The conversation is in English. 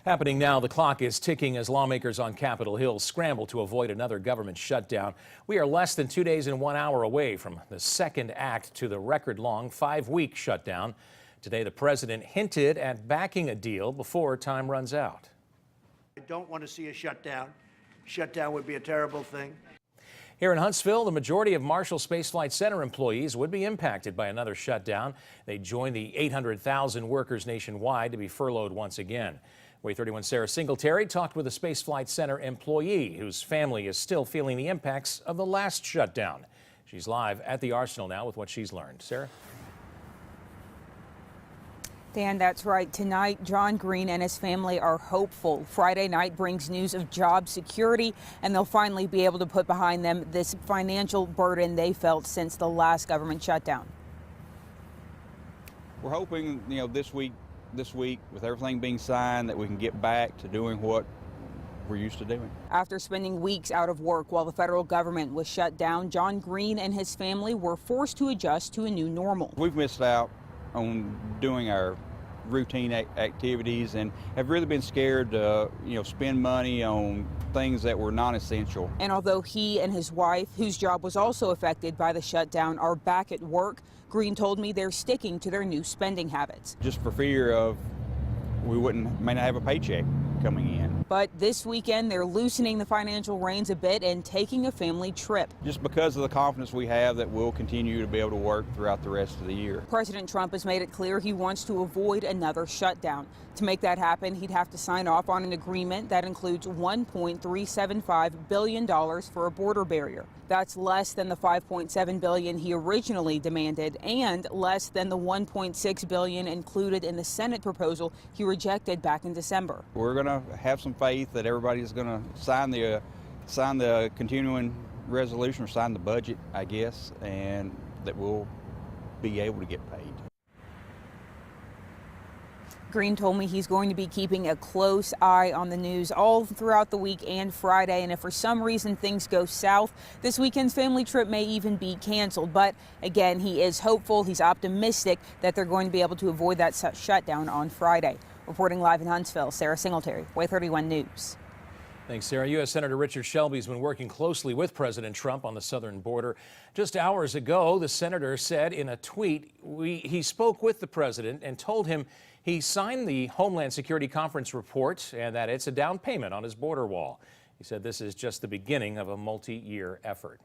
Happening now, the clock is ticking as lawmakers on Capitol Hill scramble to avoid another government shutdown. We are less than 2 days and 1 hour away from the second act to the record-long 5-week shutdown. Today, the president hinted at backing a deal before time runs out. I don't want to see a shutdown. Shutdown would be a terrible thing. Here in Huntsville, the majority of Marshall Space Flight Center employees would be impacted by another shutdown. They join the 800,000 workers nationwide to be furloughed once again. WAAY 31's Sarah Singletary talked with a Space Flight Center employee whose family is still feeling the impacts of the last shutdown. She's live at the Arsenal now with what she's learned. Sarah? Dan, that's right. Tonight, John Green and his family are hopeful. Friday night brings news of job security, and they'll finally be able to put behind them this financial burden they felt since the last government shutdown. We're hoping, this week, with everything being signed, that we can get back to doing what we're used to doing. After spending weeks out of work while the federal government was shut down, John Green and his family were forced to adjust to a new normal. We've missed out on doing our routine activities and have really been scared to, spend money on things that were non-essential. And although he and his wife, whose job was also affected by the shutdown, are back at work, Green told me they're sticking to their new spending habits. Just for fear of we may not have a paycheck coming in. But this weekend, they're loosening the financial reins a bit and taking a family trip. Just because of the confidence we have that we'll continue to be able to work throughout the rest of the year. President Trump has made it clear he wants to avoid another shutdown. To make that happen, he'd have to sign off on an agreement that includes $1.375 billion for a border barrier. That's less than the $5.7 billion he originally demanded and less than the $1.6 billion included in the Senate proposal he rejected back in December. We're going to have some faith that everybody's going to sign the continuing resolution or sign the budget, I guess, and that we'll be able to get paid. Green told me he's going to be keeping a close eye on the news all throughout the week and Friday, and if for some reason things go south, this weekend's family trip may even be canceled. But again, he is hopeful, he's optimistic that they're going to be able to avoid that shutdown on Friday. Reporting live in Huntsville, Sarah Singletary, WAAY 31 News. Thanks, Sarah. U.S. Senator Richard Shelby has been working closely with President Trump on the southern border. Just hours ago, the senator said in a tweet he spoke with the president and told him he signed the Homeland Security Conference report and that it's a down payment on his border wall. He said this is just the beginning of a multi-year effort.